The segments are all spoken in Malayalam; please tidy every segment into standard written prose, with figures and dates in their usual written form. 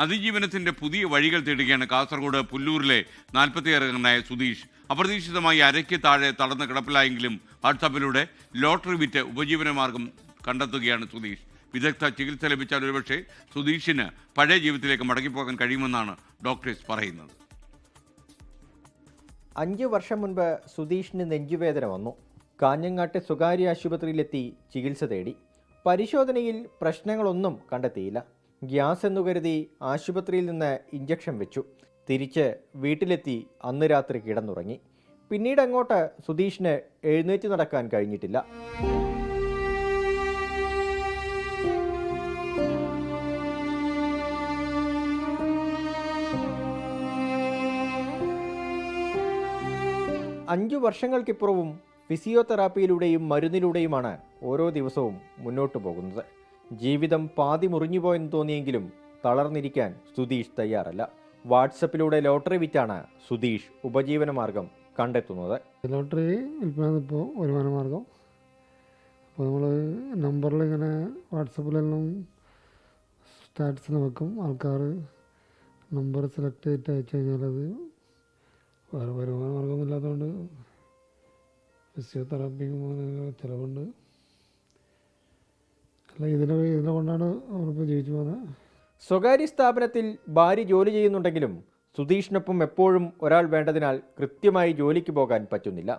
അതിജീവനത്തിന്റെ പുതിയ വഴികൾ തേടുകയാണ് കാസർഗോഡ് പുല്ലൂരിലെ 46-കാരനായ സുധീഷ്. അപ്രതീക്ഷിതമായി അരയ്ക്ക് താഴെ തളർന്ന് കിടപ്പിലായെങ്കിലും വാട്സാപ്പിലൂടെ ലോട്ടറി വിറ്റ് ഉപജീവനമാർഗം കണ്ടെത്തുകയാണ് സുധീഷ്. വിദഗ്ധ ചികിത്സ ലഭിച്ചാൽ ഒരുപക്ഷെ സുധീഷിന് പഴയ ജീവിതത്തിലേക്ക് മടങ്ങിപ്പോകാൻ കഴിയുമെന്നാണ് ഡോക്ടേഴ്സ് പറയുന്നത്. 5 വർഷം മുൻപ് സുധീഷിന് നെഞ്ചുവേദന വന്നു. കാഞ്ഞങ്ങാട്ടെ സ്വകാര്യ ആശുപത്രിയിലെത്തി ചികിത്സ തേടി. പരിശോധനയിൽ പ്രശ്നങ്ങളൊന്നും കണ്ടെത്തിയില്ല. ഗ്യാസ് എന്നു കരുതി ആശുപത്രിയിൽ നിന്ന് ഇഞ്ചക്ഷൻ വെച്ചു. തിരിച്ച് വീട്ടിലെത്തി അന്ന് രാത്രി കിടന്നുറങ്ങി. പിന്നീട് അങ്ങോട്ട് സുധീഷിന് എഴുന്നേറ്റ് നടക്കാൻ കഴിഞ്ഞിട്ടില്ല. അഞ്ചു വർഷങ്ങൾക്കിപ്പുറവും ഫിസിയോതെറാപ്പിയിലൂടെയും മരുന്നിലൂടെയുമാണ് ഓരോ ദിവസവും മുന്നോട്ട് പോകുന്നത്. ജീവിതം പാതി മുറിഞ്ഞുപോയെന്ന് തോന്നിയെങ്കിലും തളർന്നിരിക്കാൻ സുധീഷ് തയ്യാറല്ല. വാട്സപ്പിലൂടെ ലോട്ടറി വിറ്റാണ് സുധീഷ് ഉപജീവനമാർഗം കണ്ടെത്തുന്നത്. ലോട്ടറി വിൽപ്പന ഇപ്പോൾ വരുമാന മാർഗം. അപ്പോൾ നമ്മൾ നമ്പറിൽ ഇങ്ങനെ വാട്സപ്പിലെല്ലാം സ്റ്റാറ്റസിൽ വെക്കും. ആൾക്കാർ നമ്പർ സെലക്ട് ചെയ്തിട്ട് അയച്ചു കഴിഞ്ഞാൽ അത് വേറെ വരുമാന മാർഗമൊന്നും ഇല്ലാത്തതുകൊണ്ട് ഫിസിയോതെറാപ്പിക്ക് ചിലവുണ്ട്. അല്ല ഇതിനെ കൊണ്ടാണ് നമ്മളിപ്പോൾ ജീവിച്ചു പോകുന്നത്. സ്വകാര്യ സ്ഥാപനത്തിൽ ഭാര്യ ജോലി ചെയ്യുന്നുണ്ടെങ്കിലും സുധീഷിനൊപ്പം എപ്പോഴും ഒരാൾ വേണ്ടതിനാൽ കൃത്യമായി ജോലിക്ക് പോകാൻ പറ്റുന്നില്ല.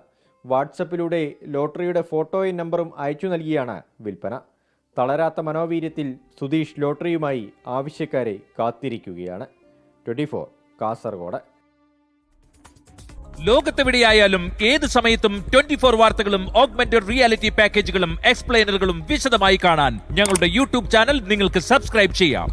വാട്സപ്പിലൂടെ ലോട്ടറിയുടെ ഫോട്ടോയും നമ്പറും അയച്ചു നൽകിയാണ് വിൽപ്പന. തളരാത്ത മനോവീര്യത്തിൽ സുധീഷ് ലോട്ടറിയുമായി ആവശ്യക്കാരെ കാത്തിരിക്കുകയാണ്. 24 കാസർഗോഡ്. ലോകത്തെവിടെയായാലും ഏത് സമയത്തും 24 വാർത്തകളും ഓഗ്മെന്റഡ് റിയാലിറ്റി പാക്കേജുകളും എക്സ്പ്ലെയിനറുകളും വിശദമായി കാണാൻ ഞങ്ങളുടെ യൂട്യൂബ് ചാനൽ നിങ്ങൾക്ക് സബ്സ്ക്രൈബ് ചെയ്യാം.